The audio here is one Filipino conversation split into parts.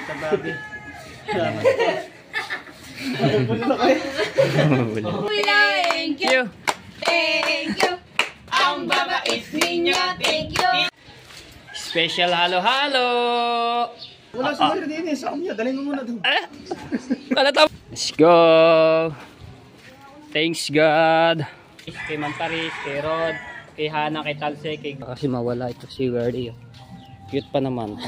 Sa babi. Salamat po. Thank you. Thank you. Ang babait ninyo. Thank you. Special halo-halo. Wala sa mga din eh. Sa kanya. Dalhin mo muna doon. Let's go. Thanks God. Kay Mantaris, kay Rod, kay Hana, kay Talse, kay... Kasi mawala ito si Werdy. Cute pa naman.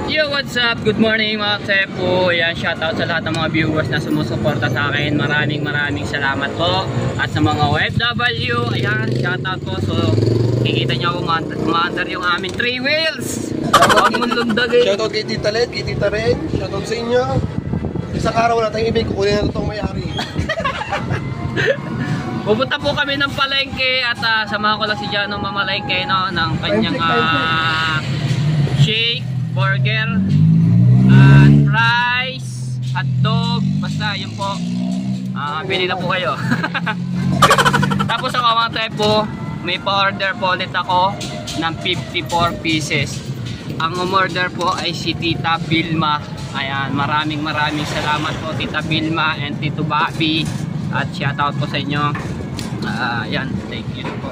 Yo, what's up? Good morning mga Tepo. Yan, shoutout sa lahat ng mga viewers na sumusuporta sa akin. Maraming salamat po. At sa mga OFW, ayan, shoutout po. So, kikita nyo ako umaandar yung aming 3 wheels. Huwag mong lundagin. Shoutout kay Tita Let, kay Tita Ren. Shoutout sa inyo. Isang araw wala tayong ibig. Kukunin na itong may-ari. Pupunta po kami ng palengke at samahan ko lang si Jano mamalengke no, ng kanyang shake, burger, fries, hotdog, basta yun po. Bili na po kayo. Tapos ako mga Tepo, may pa-order po ulit ako ng 54 pieces. Ang umorder po ay si Tita Vilma. Ayan, maraming salamat po Tita Vilma and Tito Bobby. At shoutout po sa inyo. Yan, thank you po.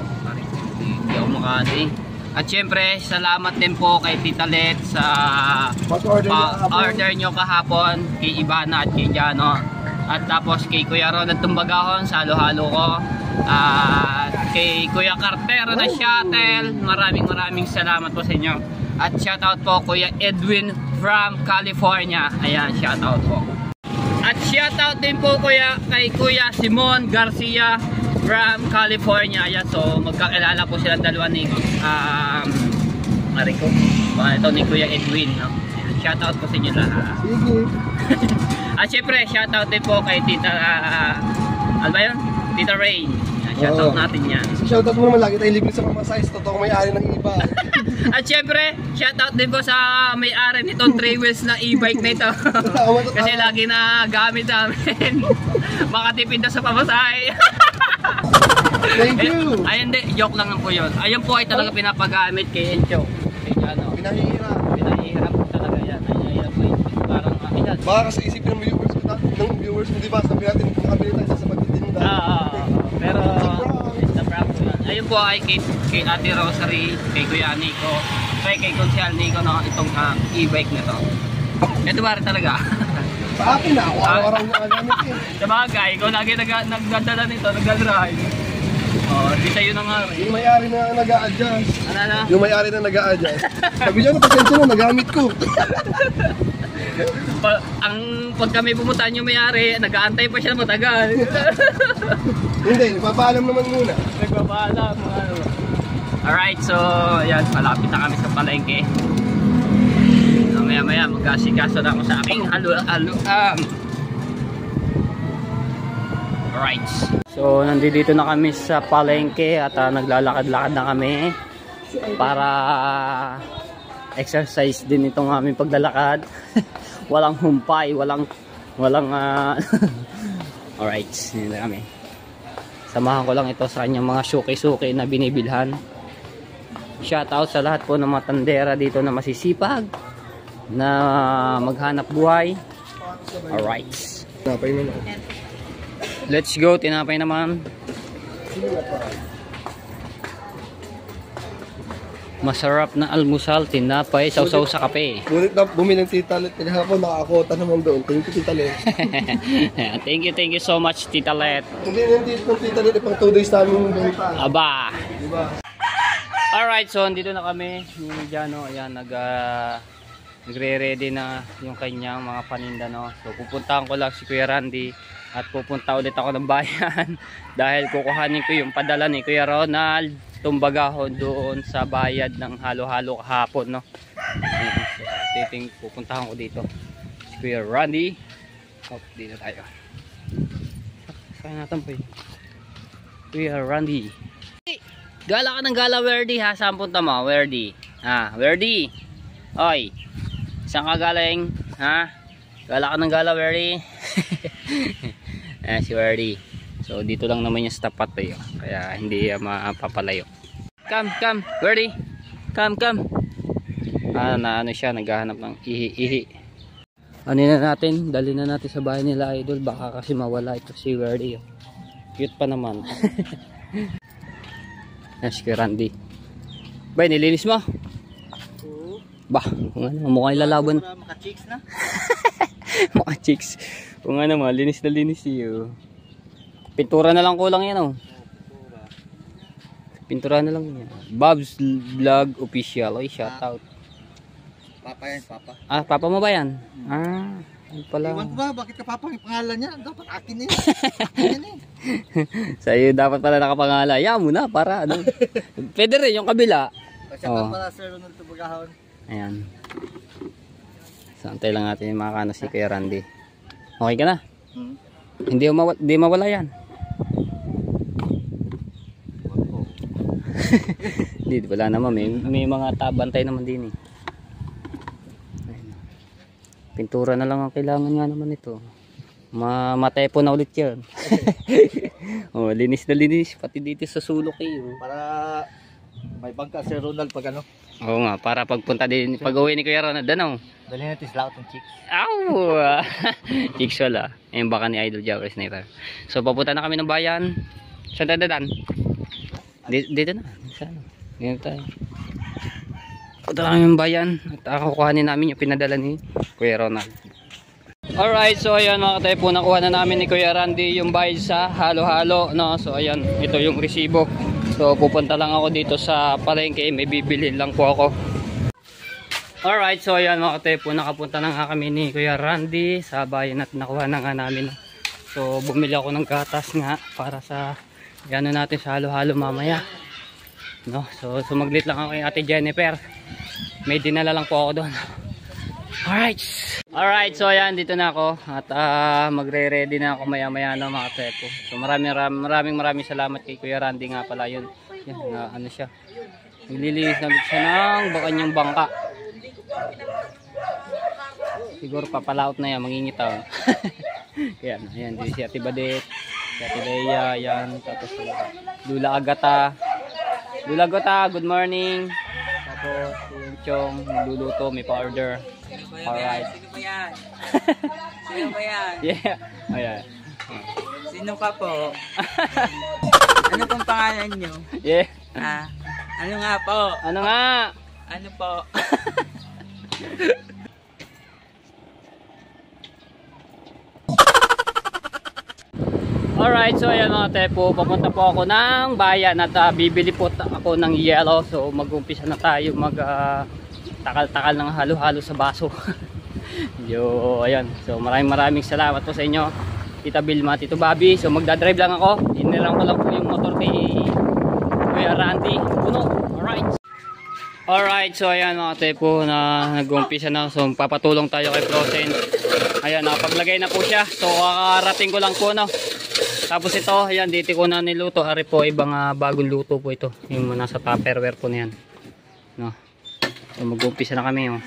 Hindi ako makati. At syempre, salamat din po kay Tita Let sa order nyo kahapon kay Ibana at kay Jano. At tapos kay Kuya Ronald Tumbagahon sa halo-halo ko. At kay Kuya Cartero na shuttle. Maraming salamat po sa inyo. At shoutout po Kuya Edwin from California. Ayan, shoutout po. At shoutout din po kay Kuya Simon Garcia from California. Ayan, so magkakilala po silang dalawa ni Mariko. Ito ni Kuya Edwin, no? Ayan, shoutout po sa inyo lahat. Sige. At syempre, shoutout din po kay Tita ano ba yun? Tita Rain. Shoutout natin yan. Shoutout mo naman lagi tayo libre sa pamasahe. Totoong may-ari ng iba. At syempre, shoutout din po sa may-ari nitong 3 wheels na e-bike na ito. Kasi lagi na gamit namin. Makatipid na sa pamasahe. Thank you. Ay hindi, joke lang po yun. Ayun po ay talaga pinapagamit kay Encho. Kay ano? Pinahihirap po talaga yan. Ayun po yun. Parang akin. Baka kasi isipin ng viewers mo, diba? Sabi natin, makabili tayo sa pagtitinda. Pero it's a prank po yan. Ayun po ay kay Ate Rosary, kay Kuya Nico, kay Consial Nico, no, itong e-bike na to. Ito ba rin talaga? Sa akin na, ako araw-araw na nagamit eh. Sabagay, ikaw lagi nagdadala nito, nagdadrive. Di sa'yo na nga rin. Yung may-ari na nag-a-adjust. Ano? Yung may-ari na nag-a-adjust. Sabi niya, pasensya na, nagamit ko. Pag kami pumunta yung may-ari, nag-aantay pa siya matagal. Hindi, nagpapaalam naman muna. Nagpapaalam. Alright, so ayan, malapit na kami sa palengke. Maya mag-asikaso na ako sa aking halo-haloan. Alright. So nandito na kami sa palengke at naglalakad-lakad na kami para exercise din itong aming paglalakad. Walang humpay, walang alright, dito na kami. Samahan ko lang ito sa kanyang mga suki-suki na binibilhan. Shoutout sa lahat po ng mga tandera dito na masisipag na maghanap buhay. Alright. Tinapay mo na. Let's go, tinapay naman. Masarap na almusal, tinapay, sausaw sa kape. Ngunit na bumili ng Tita Let kahapon, nakakota naman doon. Thank you, Tita Let. Thank you so much, Tita Let. Hindi ng Tita Let, pang 2 days namin benta. Aba! Diba? Alright, so andito na kami ni Jano. Ayan, nagre-ready na yung kanyang mga paninda, no? So pupuntahan ko lang si Kuya Randy at pupunta ulit ako ng bayan dahil kukuhanin ko yung padala ni Kuya Ronald Tumbagahon doon sa bayad ng halo-halo kahapon, no? Ayan, so, pupuntahan ko dito si Kuya Randy. Dito tayo. Saan natin po yun? Kuya Randy. Gala ka ng gala, Werdy, ha? Saan punta mo, Werdy? Werdy. Oy. Saan ka galing? Ha? Gala ka ng gala, Werdy. Si Werdy. So, dito lang naman yung tapat eh. Kaya hindi mapapalayo. Come, Werdy. Come. Ano siya, naghahanap ng ihi. ano na natin, dali na natin sa bahay nila idol, baka kasi mawala ito si Randy. Cute pa naman. Yes, kay Randy. Bay, nilinis mo? Oo. Bah, kung ano, mukhang lalaban. Para maka-chicks na. Mga chicks. Kung ano, linis na linis iyo. Pintura na lang kulang yan, oh. Pintura na lang yan. Bob's Vlog Official. Oy, shout out. Papa yan, papa. Ah, papa mo ba yan? Ah, yun pala. Iwan ko ba, bakit ka papa yung pangalan niya? Dapat akin na yun. Akin na Sa'yo dapat pala nakapangala. Yan mo na, para ano. Pwede rin, yung kabila. Pasya Oo. pala Sir Ronald Tubagahon. Ayan. So, antay lang natin yung makakano si Kuya Randy. Okay ka na? Hindi mawala yan. Hindi, wala naman. May mga tabantay naman din eh. Ayan. Pintura na lang ang kailangan nga naman ito. Mamatay po na ulit yan. Oh, linis na linis. Pati dito sa sulok eh. Oh. Para may bangka Sir Ronald pag ano. Oo nga, para pagpunta din, pag-uwi ni Kuya Ronald, ano? Dali natin sila out ng chicks. Aw! Chicks wala. Ayun baka ni Idol Jawar Sniper. So papunta na kami ng bayan. Saan tayo dadaan? Dito na. Saan? Dito tayo. Punta na kami ng bayan. At kukuhanin namin yung pinadala ni Kuya Ronald. Alright, so ayan mga tayo po, nakuha na namin ni Kuya Randy yung bayad sa halo-halo, no? So ayan, ito yung resibo. So pupunta lang ako dito sa palengke, may bibilhin lang po ako. Alright, so ayan mga tayo po, nakapunta na nga kami ni Kuya Randy sa bayan at nakuha na nga namin. So bumili ako ng gatas nga para sa gano'n natin sa halo-halo mamaya, no? So sumaglit lang ako kay Ate Jennifer, may dinala lang po ako doon. Alright, so ayan, dito na ako at magre-ready na ako maya-maya na mga tepo. So maraming salamat kay Kuya Randy nga pala yun. Yan, ano siya, naglilinis na siya ng kanyang bangka. Siguro papalaot na yan, mangingitaw. Kaya ayan, dito si Ate Badet, si Ate Leia, yan, tapos Lula Agata, good morning. Tapos yung Chong, luluto, may pa-order. Alright. Sino ba yan? Sino ba yan? Yeah. Ayan. Sino ka po? Ano pong pangalan nyo? Yeah. Ano nga po? Ano nga? Ano po? Alright, so ayan mga tepo, papunta po ako ng bayan at bibili po ako ng yellow. So mag-umpisa na tayo takal-takal ng halo-halo sa baso. Yo, ayan. So maraming salamat po sa inyo, Tita Vilma, Tito Bobby. So magdadrive lang ako. Inirang ko lang po yung motor ni Kuya Randy puno. Alright, so ayan mga tepo, na nag-umpisa na. So papatulong tayo kay Frozen. Ayan, nakapaglagay na po siya. So kakarating ko lang po, no. Tapos ito, ayan, dito ko na niluto. Ari po, ibang bagong luto po ito. Yung nasa tupperware po na yan, no. So mag-umpisa na kami, oh.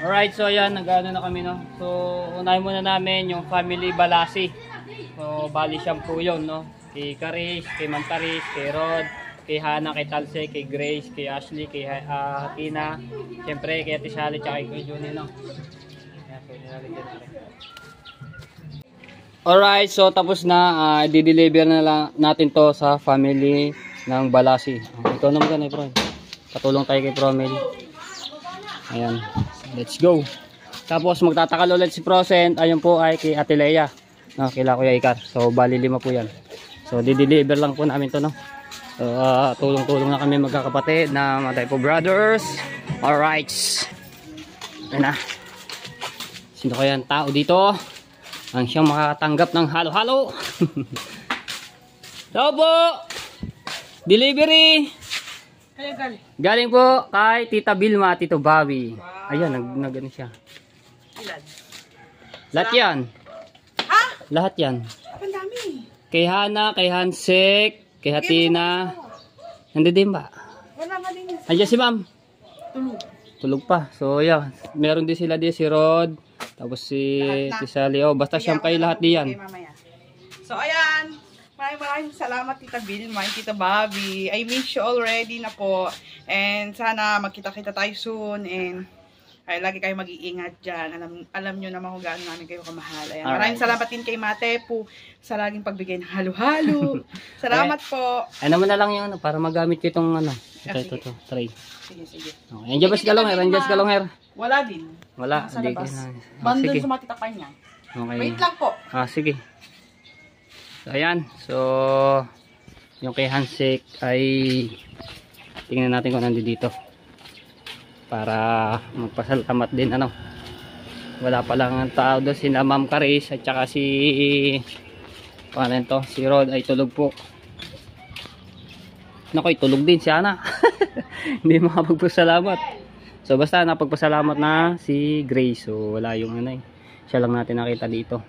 Alright, so ayan, nag-ano na kami, no? So, unahin muna namin yung family Balasi. So, bali shampoo yun, no? Kay Karis, kay Mantaris, kay Rod, kay Hana, kay Talse, kay Grace, kay Ashley, kay Tina, siyempre kay Ate Sally, tsaka kay Juni, no? Ayan, so, nilalagyan natin. Alright, so tapos na, di-deliver na lang natin to sa family ng Balasi. Ito naman ganun, bro. Patulong tayo kay Promel. Ayan, let's go. Tapos magtatakal ulit si Procent. Ayun po ay kay Ate Lea, no, kila Kuya Ikar. So bali 5 po yan. So di-deliver lang po namin to, no. So tulong-tulong na kami magkakapatid na mga type of brothers. Alright. Ayan na. Sino kaya ang tao dito ang siyang makakatanggap ng halo-halo? Hello po! Delivery! Galing po kay Tita Vilma, Tito Bobby. Ayan, nag-ano siya. Lahat yan. Ha? Lahat yan. Ang dami. Kay Hana, kay Hansek, kay Hatina. Nandiyan ba? Wala nga din. Andiyan si ma'am. Tulog. Tulog pa. So, yeah. Meron din sila din si Rod. Tapos si Sally. Oh, basta siyempre lahat diyan. So, ayan. Maraming salamat Tita Vilma, Tita Bobby. I miss you already na po. And sana magkita-kita tayo soon. And ay, lagi kayo mag-iingat dyan. Alam nyo naman kung gaano namin kayo kamahal. Ayan. Maraming salamat din kay Mate po sa laging pagbigay ng halo-halo. Salamat po. Ano mo na lang yung para magamit ko itong ano. Ito, tray. Sige, sige. Okay. Andiyan ba si Galongher? Andiyan si Galongher? Wala din. Wala. Sa labas. Sige. Bandun sa matitapan niya. Okay. Wait lang po. Sige. So, ayan. So, yung kay Hansek ay tingnan natin kung nandito dito. Para magpasalamat din, ano. Wala pa lang ang tao doon. Sina Ma'am Karis at saka si si Rod ay tulog po. Nakoy, tulog din si Ana. Hindi makapagpasalamat. So, basta napagpasalamat na si Grace. So, wala yung ano eh. Siya lang natin nakita dito.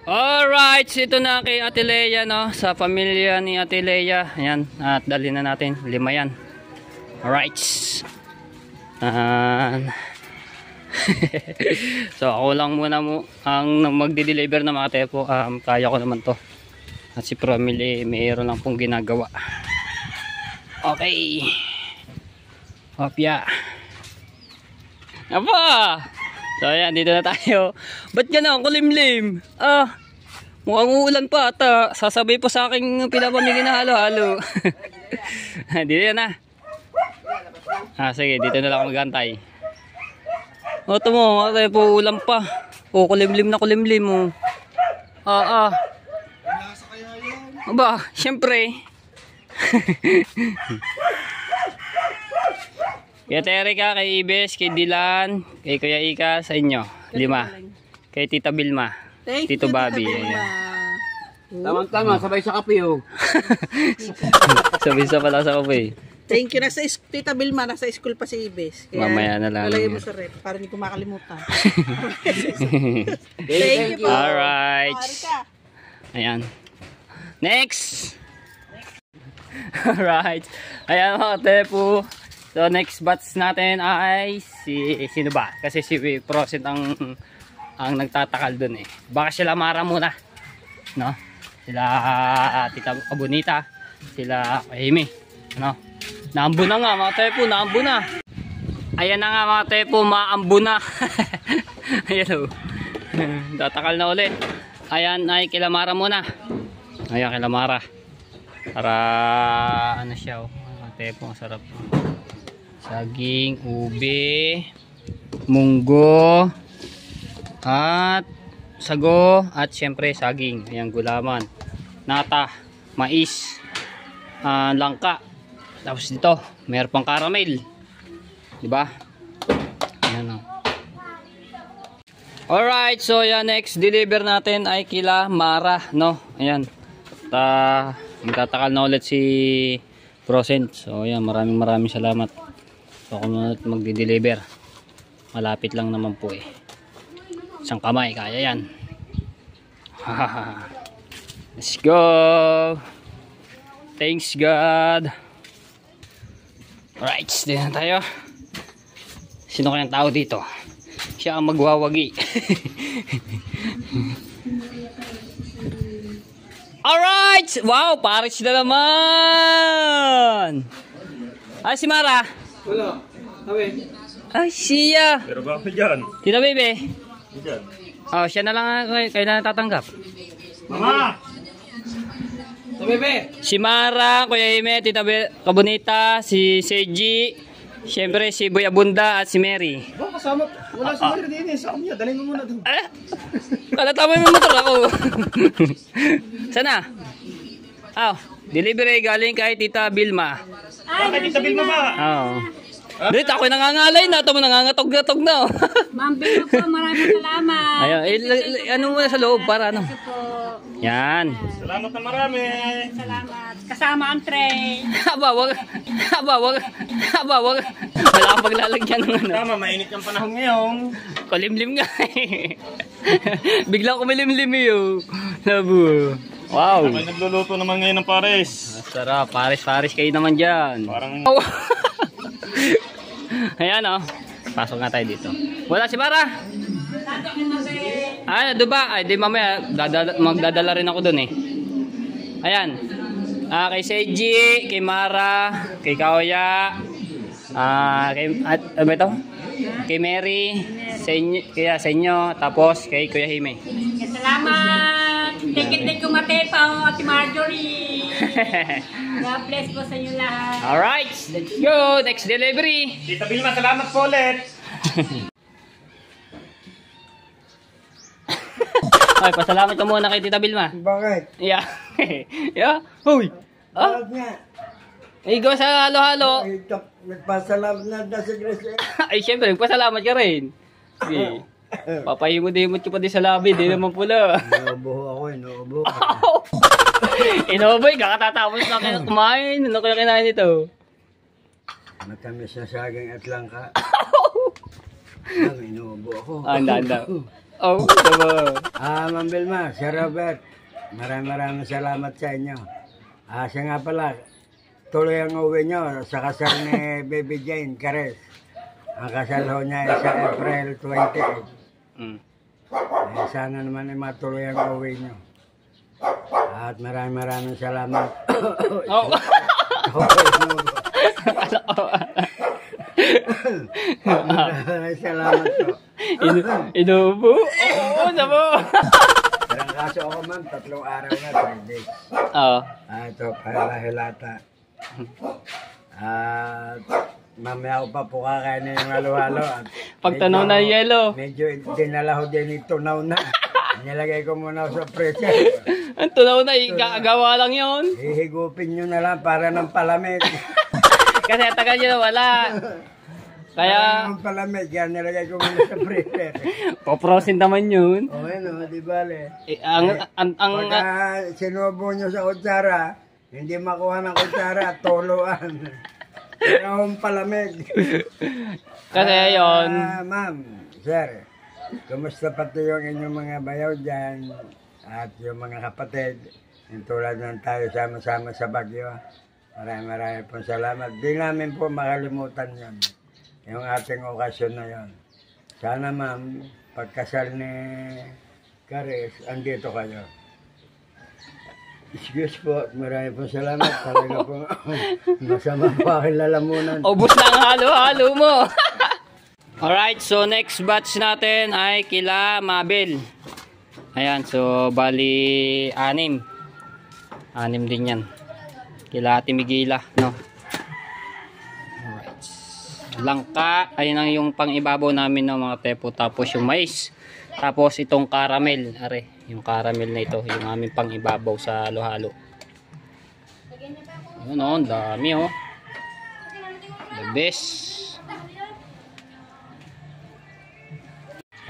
Alright, ito na kay Ate Lea, no? Sa pamilya ni Ate Lea. Ayan, at dali na natin. 5 yan. Alright. So, ako lang muna ang magdi-deliver na mga tepo. Kaya ko naman to. At si Promil mayroon lang pong ginagawa. Okay. Hopya. Apa! So ayan, dito na tayo. Ba't gano'n? Kulimlim. Mukhang uulan pa at sasabay po sa aking pinapamili na halo-halo. Dito na. Sige, dito na lang ako magantay. Ito mo, po ulan pa. Kulimlim na kulimlim mo. Aba, syempre. Kay Terika, kay Ibes, kay Dilan, kay Kuya Ika, sa inyo. 5. Kay Tita Vilma, Tito Bobby. Tama-tama, sabay sa kape oh. Sabay sa pala sa kape. Thank you. Tita Vilma, nasa school pa si Ibes. Kaya mamaya na lang. lalagay mo sa rep para hindi ko makalimutan. Thank you po. Alright. Ayan. Next. Alright. Ayan mga tepo. So next batch natin ay sino ba? Kasi si Procent ang nagtatakal dun eh. Baka sila Mara muna. No? Sila Tita Abunita, sila Amy. No? Naambo na nga mga tepo, naambo na. Ayan na nga mga tepo, maambo na. Ayan o. Tatakal na ulit. Ayan ay kila Mara muna. Ayan kila Mara. Para ano siya o. Mga tepo, masarap. Saging, ube, munggo, at sago, at syempre saging. Ayan, gulaman, nata, mais, langka. Tapos dito, mayroon pang caramel. Diba? Ayan o. Alright, so yan, next deliver natin ay kila Mara, no? Ayan. Magtatakal na ulit si Procent. So ayan, maraming salamat. So kung magdi-deliver, malapit lang naman po eh. Isang kamay, kaya yan. Let's go. Thanks God. Alright, din na tayo. Sino kayang tao dito? Siya ang magwawagi. Alright! Wow, Paris na naman! Ay, si Mara. Wala. Kami. Ay, siya. Pero ba ako dyan? Tita Bebe. Dyan. Oh, siya na lang kayo na tatanggap. Mama! Bebe. Si Mara, Kuya Ime, Tita Kabunita, si Seji, siyempre si Boy Abunda at si Mary. Ba, kasama. Wala si Maria din eh. Sa kanya, dalhin mo muna doon. Kala tama yung motor ako. Sana? Delivery galing kay Tita Bilma. Bakit itabil mo ba? Dito ako nangangalay na, tamo nangangatog-gatog na. Ma'am Bino po, maraming salamat. Ayun, ano muna sa loob para ano. Ito po. Yan. Salamat na marami. Salamat. Kasama ang tray. Wag. Wala kang paglalagyan ng ano. Tama, mainit ang panahon ngayon. Kulimlim nga eh. Bigla kumilimlim yun. Labo. Wow. May nagluluto naman ngayon ng pares. Sarap. Paris kayo naman dyan. Parang Ayan o. Pasok nga tayo dito. Wala si Mara. Doon ba? Ay, di mamaya. Magdadala rin ako dun eh. Ayan. Kay Seiji, kay Mara, kay Kaoya, ano ba ito? Kay Mary, sa inyo, tapos kay Kuya Hime. Salamat. Dikit-dikit kumate pa o Ate Marjorie. God bless po sa inyo lahat. Alright, let's go. Next delivery. Tita Vilma, salamat po ulit. Ay, pasalamat ka muna kay Tita Vilma. Bakit? Yeah. Yeah. Huy. Bakit nga? Igo sa halo-halo. Nagpasalamat na sa Grace. Ay, syempre, pasalamat ka rin. Sige. Papahimod-himod ka pa din sa labi. Di naman pula. Inuubo ako, inuubo. Inoboy, kakatatapos na kumain. Ano kaya kinain ito? Matamis na saging at langka. Inuubo ako. Anda. Oh, diba? Ma'am Vilma, Sir Robert, maraming salamat sa inyo. Siya nga pala, tuloy ang uwi nyo sa kasal ni Baby Jane Cares. Ang kasal ho niya ay sa April 28. Sana naman ay matuloy ang uwi nyo. At maraming salamat. Oh. Maraming salamat po. Inubo? Oo, sabo. Parang kaso ako ma'am, 3 araw na, 3 days. Oo. Ito, palahilata. At mamaya ko pa po kakainin yung halo-halo. Pagtanaw na yelo. Medyo dinala ko din ito na. Nilagay ko muna sa pressure. Ang tunaw na, gagawa lang yon. Hihigupin nyo na lang para ng palamig. Kasi tagal nyo na wala. Kaya, Ang palamig, yan nilagay ko muna sa pressure. poprosin naman yun. O ano, di bale. Pagka Sinubo nyo sa kutsara, hindi makuha ng kutsara, tuluan. Pero ang palamig. Kasi yun. Ma'am, sir, kumusta pati yung inyong mga bayaw dyan at yung mga kapatid, yung tulad ng tayo sama-sama sa Bagyo. Maraming po salamat. Di namin po makalimutan yun. Yung ating okasyon na yun. Sana ma'am, pagkasal ni Caris, andito kayo. Excuse po, maraming po salamat. Talaga po, masama po aking lalamunan. Ubus na ang halo-halo mo. Alright, so next batch natin ay kila Mabel. Ayan, so bali 6. 6 din yan. Kila Ate Migila, no? Alright. Langka, ayun ang yung pang-ibabaw namin ng mga tepo. Tapos yung mais. Tapos itong caramel. Are, yung caramel na ito. Yung aming pang-ibabaw sa halo-halo. Ayun o, ang dami o. The best.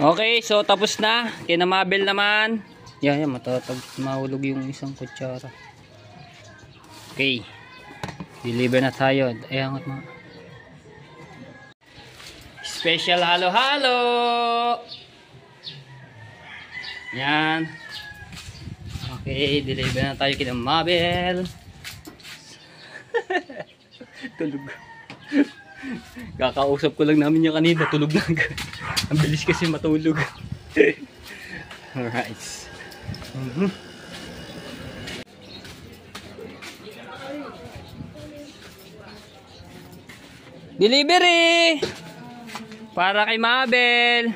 Okay, so tapos na. Kina Mabel naman. Yan, mahulog yung isang kutsara. Okay. Deliver na tayo. Ayan, mga special halo-halo. Yan. Okay, deliver na tayo kina Mabel. Tulog. Kakausap ko lang namin yung kanina, tulog na agad. Ang bilis kasi matulog. Alright. Delivery! Para kay Mabel.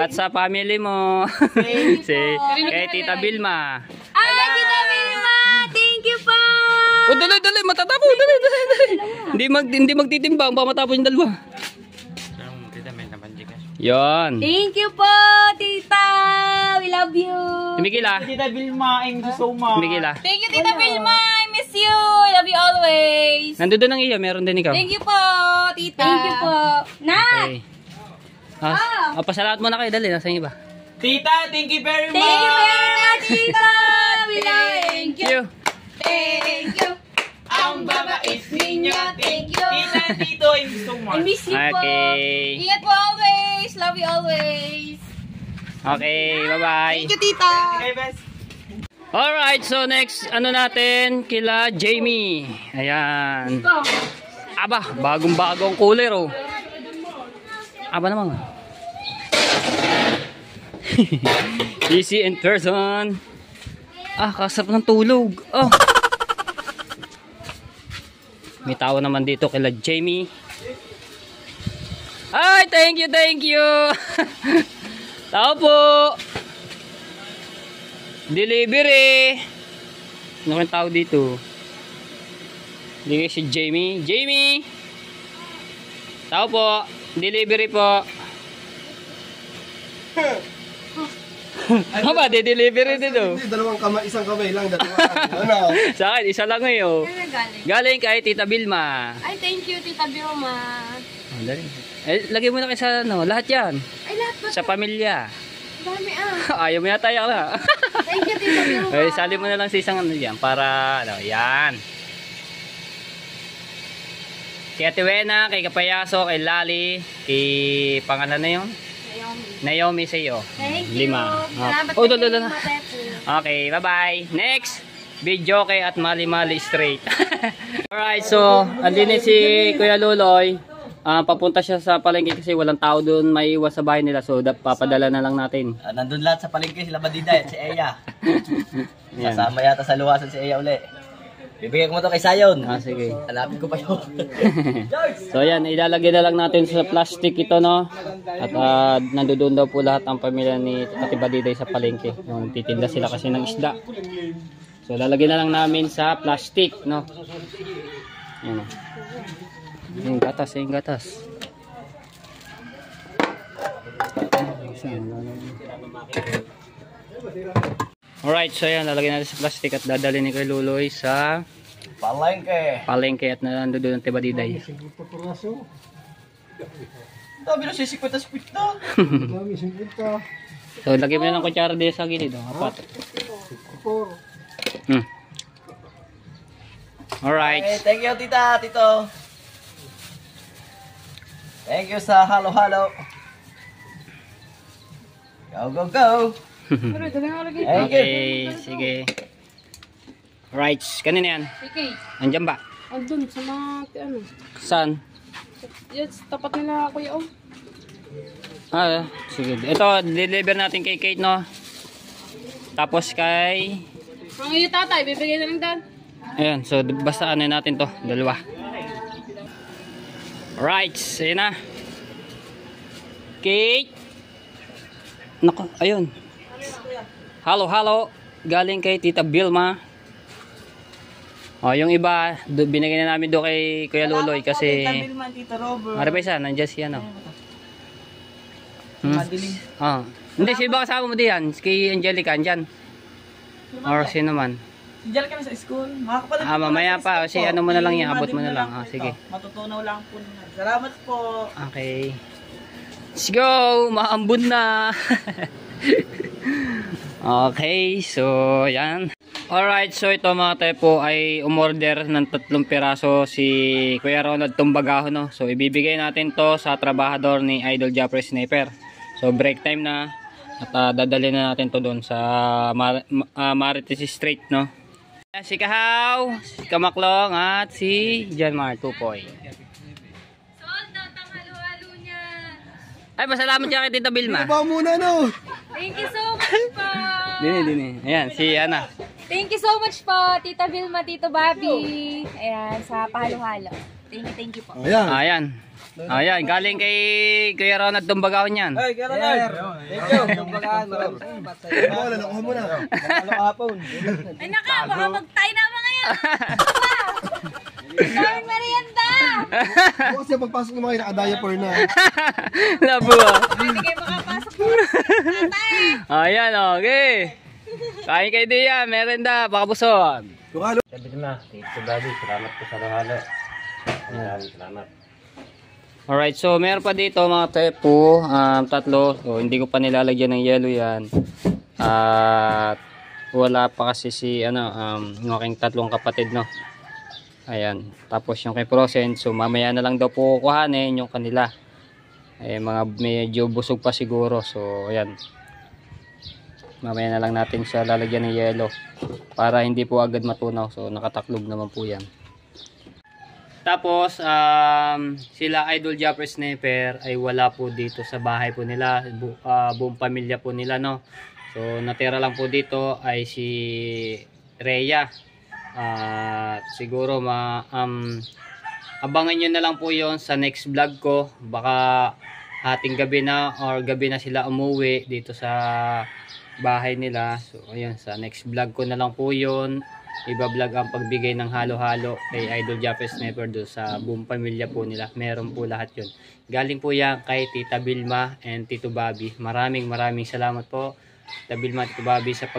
At sa family mo. Kay Tita Vilma. Ay, Tita Vilma! Thank you po! Oh, dali, matatapo. Dali. Hindi magtitimbang, baka matapos yung dalawa. Yan. Thank you po, Tita! We love you! Tumigil ah. Tita Vilma, I'm so much. Tumigil ah. Thank you, Tita Vilma! I miss you! I love you always! Nandun ang iyo, meron din ikaw. Thank you po, Tita! Thank you po! Nat! Okay. Pasalamat muna kayo, dali. Nasa inyo ba? Tita, thank you very much. Thank you very much, Tita! We love you! Thank you. Thank you! Ang babait ninyo. Thank you! Tita, Tito, I'm so I much. miss you po! Okay. Ingat po always! Love you always! Okay, bye-bye. Thank you, tita. Okay, best. Alright, so next, ano natin, kila Jamie. Ayan. Aba, bagong-bagong cooler, oh. Aba naman. Easy in person. Kasarap ng tulog. Oh. May tao naman dito kila Jamie. Ay, thank you. Tao po. Delivery. Ano kang tao dito? Hindi si Jamie. Jamie. Tao po. Delivery po. Ano ba? De-delivery dito. Isang kamay lang, dalawa. Ano? Sa akin, isa lang ngayon. Galing kay Tita Vilma. Ay, thank you, Tita Vilma. Oh, dali. Lagay mo na kayo sa lahat yan. Ay, lahat ba? Sa pamilya. Dami Ayaw mo yata yan na. Thank you, Tita Vilma. Sali mo na lang sa isang ano yan para, yan. Kay Ate Wena, kay Kapayaso, kay Lali, kay pangalan na yun? Naomi sa iyo. Thank you. 5. Salamat Oh, kay dala. Matepo. Okay, bye-bye. Next, video kay at mali-mali straight. Alright, so, andin si Kuya Luloy. Papunta siya sa palengke kasi walang tao doon, may iwas sa bahay nila. So, papadala na lang natin. Nandun lahat sa palengke sila Badida at si Eya. Yan. Kasama yata sa luwasan si Eya uli. Bibigyan ko mo to kay Sayon. Sige. Hanapin ko pa yun. So, yan, ilalagay na lang natin sa plastic ito, no? At nandoon daw po lahat ang pamilya ni Ate Badiday sa palengke. Yung titinda sila kasi ng isda. So, lalagay na lang namin sa plastic, no? Yan. Yung gatas, yung gatas. Alright, so yan, lalagay natin sa plastic at dadalhin ni Kuya Luloy sa palengke at nandoon ang Ate Badiday. Dami na sisikwita-sikwit na. So, lagay mo na ng kutsara din sa gilid. Apat. Alright. Okay, thank you tita, tito. Thank you sa halo-halo. Go, go, go. Thank you. Okay, sige. Alright, kanina yan. Okay. Andyan ba? Andun sa mga, ano, Saan? yes, tapat nila kuya oh. Sige. Ito, deliver natin kay Kate, no? Tapos kay... Ang iyo tatay, bibigay na lang dan. Ayan, so basta ano natin to, dalawa. Alright, ayun na. Kate. Naku, ayun. Halo. Galing kay Tita Vilma. Yung iba, binigay na namin do kay Kuya Luloy kasi... Tita Vilma, Tita Robert. Marapay sa, nandiyan siya, no? Hindi, sino ba kasama mo diyan? Kay Angelica, andyan? Or sino man? Diyan kami sa school. Mga kapatid. Mamaya pa, kasi ano mo na lang yan, abot mo na lang. Sige. Matutunaw lang po naman. Salamat po. Okay. Let's go! Maambun na! Okay, so yan. Alright, so ito mga tepo ay umorder ng 3 piraso si Kuya Ronald Tumbagaho, no? So ibibigay natin to sa trabahador ni Idol Japper Sniper. So break time na at dadalhin na natin to doon sa Marites Street, no? Si Kahaw, si Kamaklong at si Janmar Tupoy. Ay, pasalamat ka kay Tita Vilma. Ba muna, no? Thank you so much po. Dini. Ayan, si Ana. Thank you so much po, Tita Vilma, Tito Bobby. Ayan, sa pahalo-halo. Thank you po. Ayan. Ayan, galing kay Kuya Ronald Tumbagaon yan. Ay, kaya Ronald. Thank you. Kumbagaan, maraming salamat sa iyo. Nakuha mo na. Ano kahapon? Ay naka, baka magtayo na mga ngayon. Daming merienda. Kasi pagpasok naman kayo, naka-diaper na. Labo ah. Hindi kayo makapasok po. Tatay. Ayan, okay. Kain kayo diyan, merenda, baka buson. Sabi na, Tito Bobby, salamat po sa halo. Maraming salamat. Alright, so meron pa dito mga tepo, tatlo. So, hindi ko pa nilalagyan ng yellow yan. At wala pa kasi si yung aking tatlong kapatid, no. Ayan, tapos yung kay Procent, so mamaya na lang daw po kuhanin yung kanila. Mga medyo busog pa siguro. So ayan, mamaya na lang natin siya lalagyan ng yellow para hindi po agad matunaw. So nakataklog naman po yan. Tapos sila Idol Japper Sniper ay wala po dito sa bahay po nila, buong pamilya po nila, no. So natira lang po dito ay si Rhea. Siguro abangan nyo na lang po yon sa next vlog ko. Baka hating gabi na or gabi na sila umuwi dito sa bahay nila. So ayun, sa next vlog ko na lang po yon. Iba-vlog ang pagbigay ng halo-halo kay Idol Japper Sniper do sa buong pamilya po nila. Meron po lahat yon. Galing po yan kay Tita Vilma and Tito Bobby. Maraming salamat po Tita Vilma, Tito Bobby, sa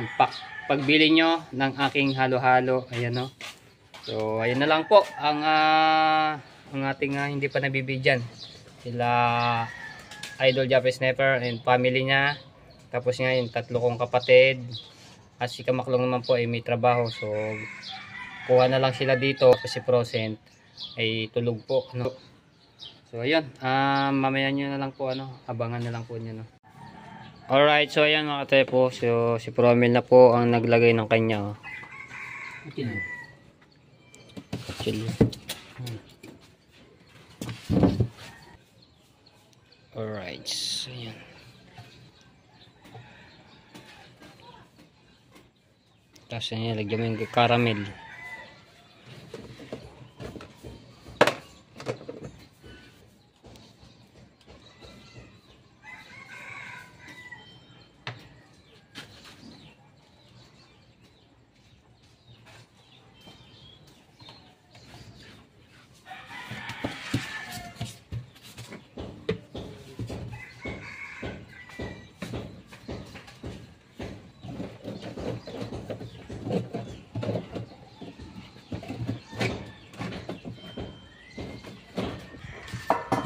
pagbili nyo ng aking halo-halo. Ayan, no. So ayan na lang po ang ating hindi pa nabibigyan. Sila Idol Japper Sniper and family niya. Tapos nga yung tatlo kong kapatid. At si Kamaklong naman po ay may trabaho. So kuha na lang sila dito kasi Procent ay tulog po, no? So ayun, mamaya nyo na lang po, abangan na lang po nyo, no? Alright, so ayan mga katepo. So si Promel na po ang naglagay ng kanya, Chill. Alright, so ayan. Tapos yan, lagyan mo yung caramel.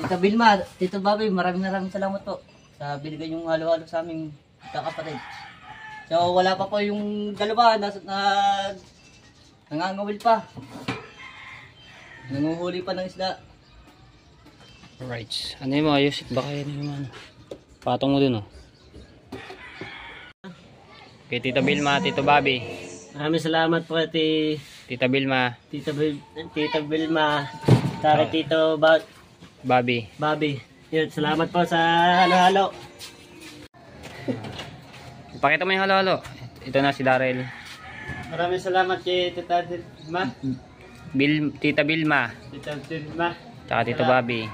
Tita Vilma, Tito Bobby, maraming salamat po sa binigay yung halo-halo sa aming kakapatid. So wala pa po yung dalawa nangangawil pa. Nanguhuli pa ng isda. Alright, ano yung mga ayusit? Baka yan yung patong mo dun, kay Tita Vilma, Tito Bobby. Maraming salamat po kay Tita Vilma, Tita Vilma, kay Tito Bobby. Yun, salamat po sa halo-halo. Pakita mo yung halo-halo. Ito na si Darrell. Maraming salamat kay Tita Vilma. Tita Vilma. Tita Vilma. Tsaka Tito Bobby.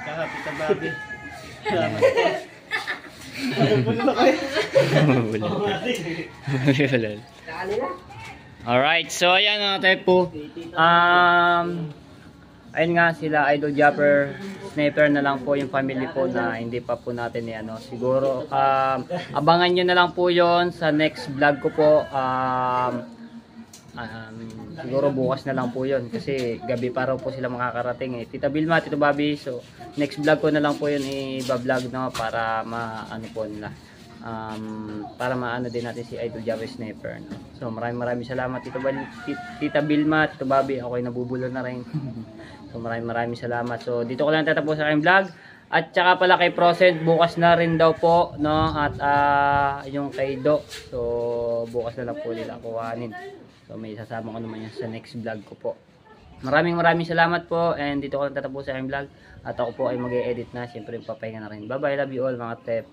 Tsaka Tita Bobby. Salamat po. Alright, so ayan mga tepo. Ayun nga, sila Idol Japper Sniper na lang po yung family po na hindi pa po natin siguro abangan nyo na lang po yon sa next vlog ko po. Siguro bukas na lang po yon kasi gabi pa raw po sila makakarating Tita Vilma, Tito Bobby. So next vlog ko na lang po yun i-vlog, no, para maano po nila, para maano din natin si Idol Japper Sniper, no? So maraming salamat Tita Vilma, Tito Bobby. Ako ay nabubulo na rin. So maraming salamat. So dito ko lang tatapos sa aking vlog. At saka pala kay Procent, bukas na rin daw po, no? At yung kay Do, so bukas na lang po nila kuhanin. So may sasama ko naman yan sa next vlog ko po. Maraming salamat po and dito ko lang tatapusin ang vlog. At ako po ay mag-e-edit na. Siyempre papahinga na rin. Bye bye, love you all mga tep.